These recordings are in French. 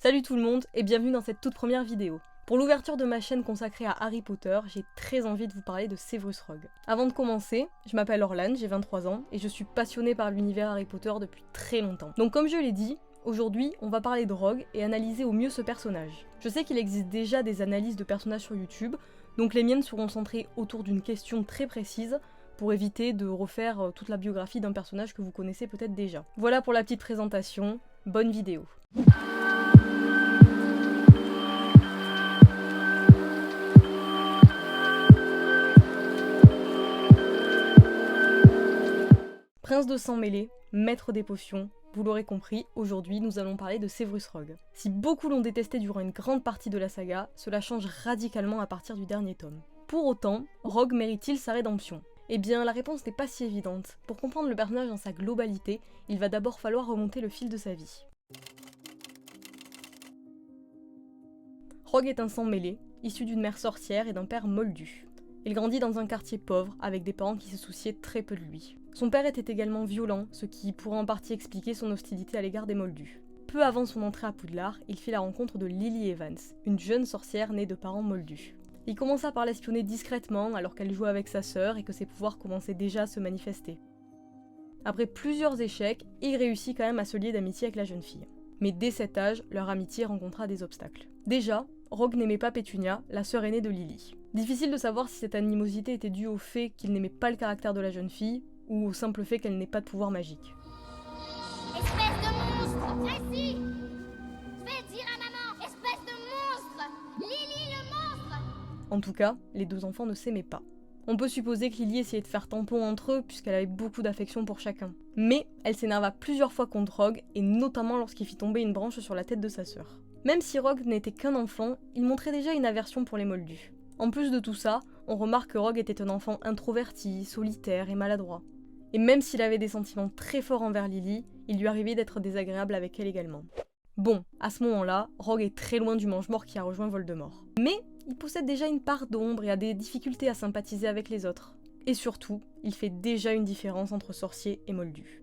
Salut tout le monde et bienvenue dans cette toute première vidéo. Pour l'ouverture de ma chaîne consacrée à Harry Potter, j'ai très envie de vous parler de Severus Rogue. Avant de commencer, je m'appelle Orlan, j'ai 23 ans et je suis passionnée par l'univers Harry Potter depuis très longtemps. Donc comme je l'ai dit, aujourd'hui on va parler de Rogue et analyser au mieux ce personnage. Je sais qu'il existe déjà des analyses de personnages sur YouTube, donc les miennes seront centrées autour d'une question très précise, pour éviter de refaire toute la biographie d'un personnage que vous connaissez peut-être déjà. Voilà pour la petite présentation, bonne vidéo. Prince de sang mêlé, maître des potions, vous l'aurez compris, aujourd'hui nous allons parler de Severus Rogue. Si beaucoup l'ont détesté durant une grande partie de la saga, cela change radicalement à partir du dernier tome. Pour autant, Rogue mérite-t-il sa rédemption ? Eh bien, la réponse n'est pas si évidente. Pour comprendre le personnage dans sa globalité, il va d'abord falloir remonter le fil de sa vie. Rogue est un sang mêlé, issu d'une mère sorcière et d'un père moldu. Il grandit dans un quartier pauvre, avec des parents qui se souciaient très peu de lui. Son père était également violent, ce qui pourrait en partie expliquer son hostilité à l'égard des moldus. Peu avant son entrée à Poudlard, il fit la rencontre de Lily Evans, une jeune sorcière née de parents moldus. Il commença par l'espionner discrètement alors qu'elle jouait avec sa sœur et que ses pouvoirs commençaient déjà à se manifester. Après plusieurs échecs, il réussit quand même à se lier d'amitié avec la jeune fille. Mais dès cet âge, leur amitié rencontra des obstacles. Déjà, Rogue n'aimait pas Pétunia, la sœur aînée de Lily. Difficile de savoir si cette animosité était due au fait qu'il n'aimait pas le caractère de la jeune fille, ou au simple fait qu'elle n'ait pas de pouvoir magique. Espèce de monstre! Viens ici! Je vais le dire à maman! Espèce de monstre! Lily le monstre! En tout cas, les deux enfants ne s'aimaient pas. On peut supposer que Lily essayait de faire tampon entre eux puisqu'elle avait beaucoup d'affection pour chacun. Mais elle s'énerva plusieurs fois contre Rogue, et notamment lorsqu'il fit tomber une branche sur la tête de sa sœur. Même si Rogue n'était qu'un enfant, il montrait déjà une aversion pour les moldus. En plus de tout ça, on remarque que Rogue était un enfant introverti, solitaire et maladroit. Et même s'il avait des sentiments très forts envers Lily, il lui arrivait d'être désagréable avec elle également. Bon, à ce moment-là, Rogue est très loin du mange-mort qui a rejoint Voldemort. Mais il possède déjà une part d'ombre et a des difficultés à sympathiser avec les autres. Et surtout, il fait déjà une différence entre sorcier et moldu.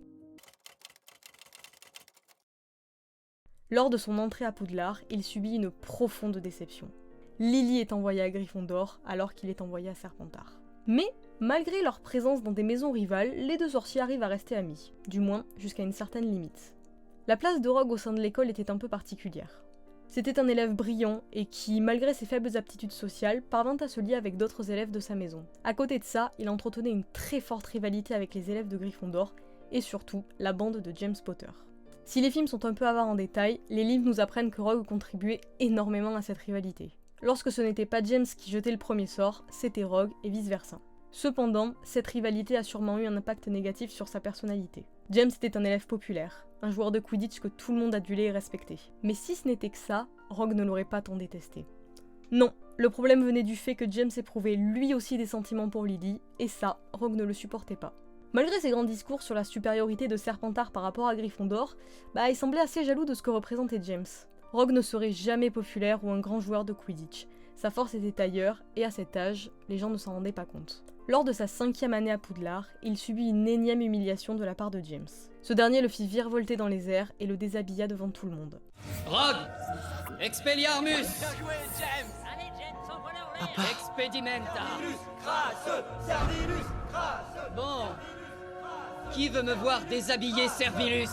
Lors de son entrée à Poudlard, il subit une profonde déception. Lily est envoyée à Gryffondor alors qu'il est envoyé à Serpentard. Mais malgré leur présence dans des maisons rivales, les deux sorciers arrivent à rester amis, du moins jusqu'à une certaine limite. La place de Rogue au sein de l'école était un peu particulière. C'était un élève brillant et qui, malgré ses faibles aptitudes sociales, parvint à se lier avec d'autres élèves de sa maison. À côté de ça, il entretenait une très forte rivalité avec les élèves de Gryffondor et surtout la bande de James Potter. Si les films sont un peu avares en détail, les livres nous apprennent que Rogue contribuait énormément à cette rivalité. Lorsque ce n'était pas James qui jetait le premier sort, c'était Rogue et vice-versa. Cependant, cette rivalité a sûrement eu un impact négatif sur sa personnalité. James était un élève populaire, un joueur de Quidditch que tout le monde adulait et respectait. Mais si ce n'était que ça, Rogue ne l'aurait pas tant détesté. Non, le problème venait du fait que James éprouvait lui aussi des sentiments pour Lily, et ça, Rogue ne le supportait pas. Malgré ses grands discours sur la supériorité de Serpentard par rapport à Gryffondor, il semblait assez jaloux de ce que représentait James. Rogue ne serait jamais populaire ou un grand joueur de Quidditch. Sa force était ailleurs, et à cet âge, les gens ne s'en rendaient pas compte. Lors de sa 5e année à Poudlard, il subit une énième humiliation de la part de James. Ce dernier le fit virevolter dans les airs et le déshabilla devant tout le monde. Rogue! Expelliarmus! Bien joué, James! Allez, James, envoie-le en l'air! Expedimenta! Servilus, crasse! Servilus, crasse! Bon. Qui veut me voir déshabiller Servilus?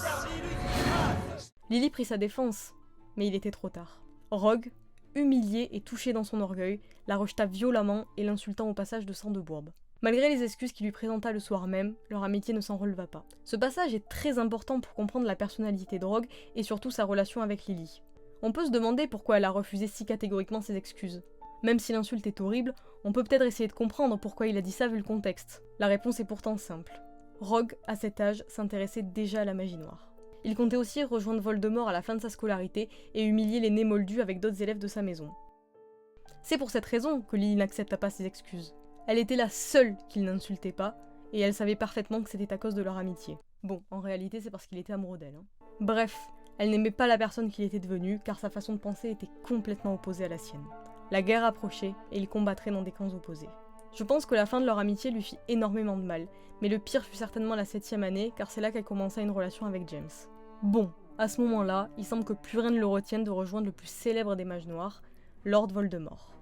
Lily prit sa défense, mais il était trop tard. Rogue, humilié et touché dans son orgueil, la rejeta violemment et l'insultant au passage de sang de bourbe. Malgré les excuses qu'il lui présenta le soir même, leur amitié ne s'en releva pas. Ce passage est très important pour comprendre la personnalité de Rogue et surtout sa relation avec Lily. On peut se demander pourquoi elle a refusé si catégoriquement ses excuses. Même si l'insulte est horrible, on peut peut-être essayer de comprendre pourquoi il a dit ça vu le contexte. La réponse est pourtant simple. Rogue, à cet âge, s'intéressait déjà à la magie noire. Il comptait aussi rejoindre Voldemort à la fin de sa scolarité et humilier les nés moldus avec d'autres élèves de sa maison. C'est pour cette raison que Lily n'accepta pas ses excuses. Elle était la seule qu'il n'insultait pas, et elle savait parfaitement que c'était à cause de leur amitié. Bon, en réalité c'est parce qu'il était amoureux d'elle. Bref, elle n'aimait pas la personne qu'il était devenu, car sa façon de penser était complètement opposée à la sienne. La guerre approchait, et ils combattraient dans des camps opposés. Je pense que la fin de leur amitié lui fit énormément de mal, mais le pire fut certainement la 7e année, car c'est là qu'elle commença une relation avec James. Bon, À ce moment-là, il semble que plus rien ne le retienne de rejoindre le plus célèbre des mages noirs, Lord Voldemort.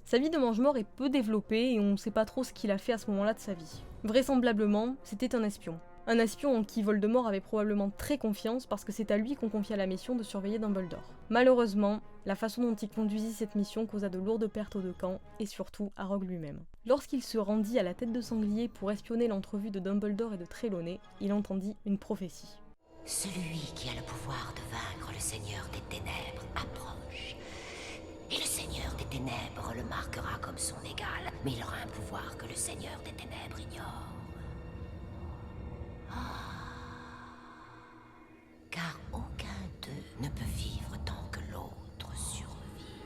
Sa vie de mange-mort est peu développée et on ne sait pas trop ce qu'il a fait à ce moment-là de sa vie. Vraisemblablement, c'était un espion. Un espion en qui Voldemort avait probablement très confiance parce que c'est à lui qu'on confia la mission de surveiller Dumbledore. Malheureusement, la façon dont il conduisit cette mission causa de lourdes pertes aux deux camps et surtout à Rogue lui-même. Lorsqu'il se rendit à la tête de sanglier pour espionner l'entrevue de Dumbledore et de Trelawney, il entendit une prophétie. Celui qui a le pouvoir de vaincre le Seigneur des Ténèbres approche. Et le Seigneur des Ténèbres le marquera comme son égal, mais il aura un pouvoir que le Seigneur des Ténèbres ignore. Car aucun d'eux ne peut vivre tant que l'autre survit.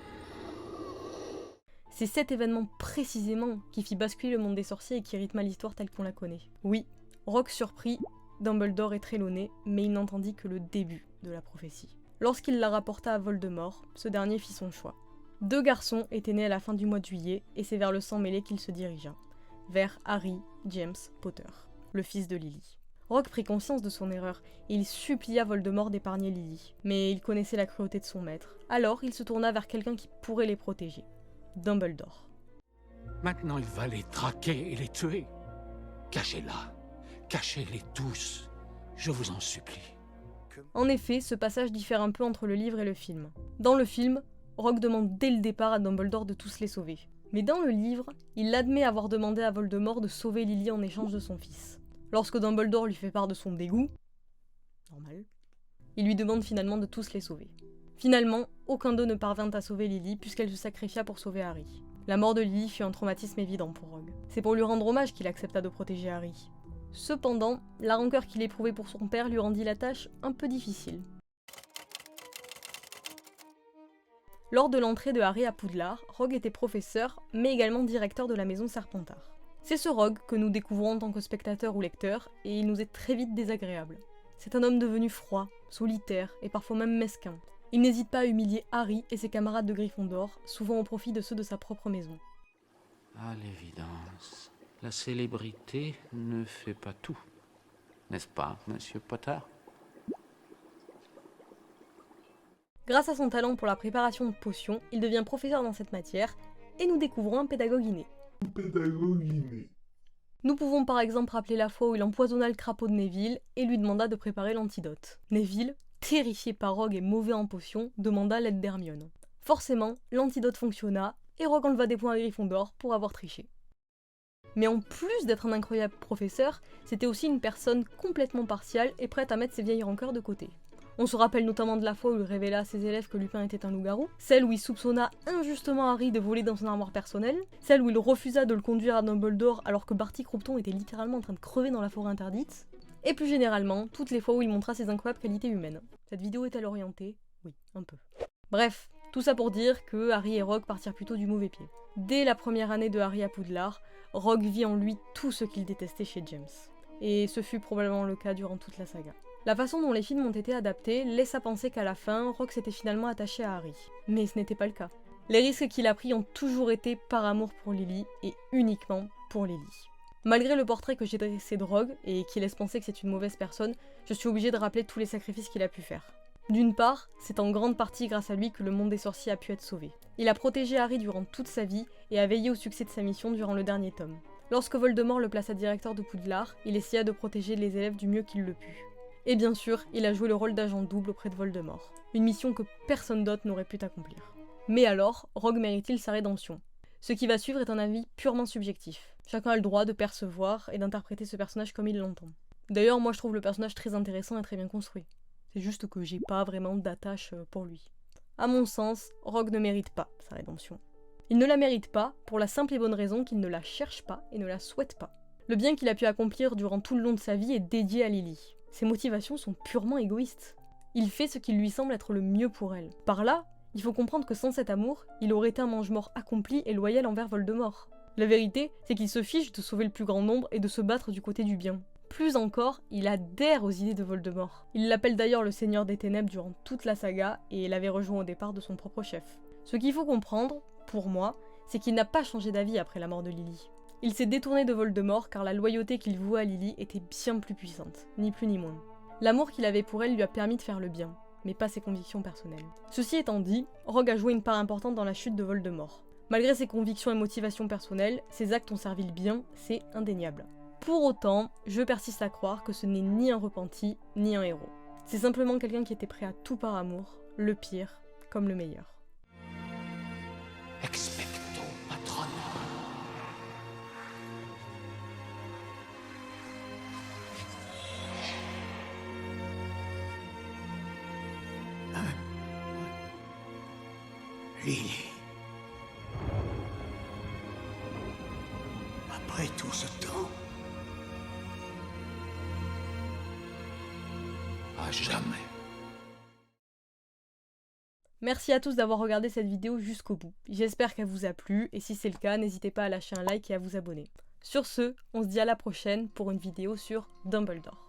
C'est cet événement précisément qui fit basculer le monde des sorciers et qui rythma l'histoire telle qu'on la connaît. Oui, Rogue surprit Dumbledore et Trelawney, mais il n'entendit que le début de la prophétie. Lorsqu'il la rapporta à Voldemort, ce dernier fit son choix. 2 garçons étaient nés à la fin du mois de juillet, et c'est vers le sang mêlé qu'il se dirigea. Vers Harry James Potter, le fils de Lily. Rogue prit conscience de son erreur, et il supplia Voldemort d'épargner Lily. Mais il connaissait la cruauté de son maître. Alors il se tourna vers quelqu'un qui pourrait les protéger. Dumbledore. Maintenant il va les traquer et les tuer. Cachez-la. Cachez-les tous. Je vous en supplie. En effet, ce passage diffère un peu entre le livre et le film. Dans le film, Rogue demande dès le départ à Dumbledore de tous les sauver. Mais dans le livre, il admet avoir demandé à Voldemort de sauver Lily en échange de son fils. Lorsque Dumbledore lui fait part de son dégoût, normal, il lui demande finalement de tous les sauver. Finalement, aucun d'eux ne parvint à sauver Lily puisqu'elle se sacrifia pour sauver Harry. La mort de Lily fut un traumatisme évident pour Rogue. C'est pour lui rendre hommage qu'il accepta de protéger Harry. Cependant, la rancœur qu'il éprouvait pour son père lui rendit la tâche un peu difficile. Lors de l'entrée de Harry à Poudlard, Rogue était professeur, mais également directeur de la maison Serpentard. C'est ce Rogue que nous découvrons en tant que spectateur ou lecteur, et il nous est très vite désagréable. C'est un homme devenu froid, solitaire et parfois même mesquin. Il n'hésite pas à humilier Harry et ses camarades de Gryffondor, souvent au profit de ceux de sa propre maison. À l'évidence, la célébrité ne fait pas tout. N'est-ce pas, Monsieur Potter ? Grâce à son talent pour la préparation de potions, il devient professeur dans cette matière, et nous découvrons un pédagogue inné. Nous pouvons par exemple rappeler la fois où il empoisonna le crapaud de Neville et lui demanda de préparer l'antidote. Neville, terrifié par Rogue et mauvais en potions, demanda l'aide d'Hermione. Forcément, l'antidote fonctionna, et Rogue enleva des points à Gryffondor pour avoir triché. Mais en plus d'être un incroyable professeur, c'était aussi une personne complètement partiale et prête à mettre ses vieilles rancœurs de côté. On se rappelle notamment de la fois où il révéla à ses élèves que Lupin était un loup-garou, celle où il soupçonna injustement Harry de voler dans son armoire personnelle, celle où il refusa de le conduire à Dumbledore alors que Barty Croupton était littéralement en train de crever dans la forêt interdite, et plus généralement, toutes les fois où il montra ses incroyables qualités humaines. Cette vidéo est-elle orientée ? Oui, un peu. Bref, tout ça pour dire que Harry et Rogue partirent plutôt du mauvais pied. Dès la première année de Harry à Poudlard, Rogue vit en lui tout ce qu'il détestait chez James. Et ce fut probablement le cas durant toute la saga. La façon dont les films ont été adaptés laisse à penser qu'à la fin, Rogue s'était finalement attaché à Harry. Mais ce n'était pas le cas. Les risques qu'il a pris ont toujours été par amour pour Lily, et uniquement pour Lily. Malgré le portrait que j'ai dressé de Rogue, et qui laisse penser que c'est une mauvaise personne, je suis obligée de rappeler tous les sacrifices qu'il a pu faire. D'une part, c'est en grande partie grâce à lui que le monde des sorciers a pu être sauvé. Il a protégé Harry durant toute sa vie, et a veillé au succès de sa mission durant le dernier tome. Lorsque Voldemort le plaça directeur de Poudlard, il essaya de protéger les élèves du mieux qu'il le put. Et bien sûr, il a joué le rôle d'agent double auprès de Voldemort, une mission que personne d'autre n'aurait pu accomplir. Mais alors, Rogue mérite-t-il sa rédemption ? Ce qui va suivre est un avis purement subjectif. Chacun a le droit de percevoir et d'interpréter ce personnage comme il l'entend. D'ailleurs, moi je trouve le personnage très intéressant et très bien construit. C'est juste que j'ai pas vraiment d'attache pour lui. À mon sens, Rogue ne mérite pas sa rédemption. Il ne la mérite pas pour la simple et bonne raison qu'il ne la cherche pas et ne la souhaite pas. Le bien qu'il a pu accomplir durant tout le long de sa vie est dédié à Lily. Ses motivations sont purement égoïstes. Il fait ce qui lui semble être le mieux pour elle. Par là, il faut comprendre que sans cet amour, il aurait été un mange-mort accompli et loyal envers Voldemort. La vérité, c'est qu'il se fiche de sauver le plus grand nombre et de se battre du côté du bien. Plus encore, il adhère aux idées de Voldemort. Il l'appelle d'ailleurs le Seigneur des Ténèbres durant toute la saga et l'avait rejoint au départ de son propre chef. Ce qu'il faut comprendre, pour moi, c'est qu'il n'a pas changé d'avis après la mort de Lily. Il s'est détourné de Voldemort car la loyauté qu'il vouait à Lily était bien plus puissante, ni plus ni moins. L'amour qu'il avait pour elle lui a permis de faire le bien, mais pas ses convictions personnelles. Ceci étant dit, Rogue a joué une part importante dans la chute de Voldemort. Malgré ses convictions et motivations personnelles, ses actes ont servi le bien, c'est indéniable. Pour autant, je persiste à croire que ce n'est ni un repenti, ni un héros. C'est simplement quelqu'un qui était prêt à tout par amour, le pire comme le meilleur. Expecto Patronum. Lily. Après tout ce temps, À jamais. Merci à tous d'avoir regardé cette vidéo jusqu'au bout. J'espère qu'elle vous a plu, et si c'est le cas, n'hésitez pas à lâcher un like et à vous abonner. Sur ce, on se dit à la prochaine pour une vidéo sur Dumbledore.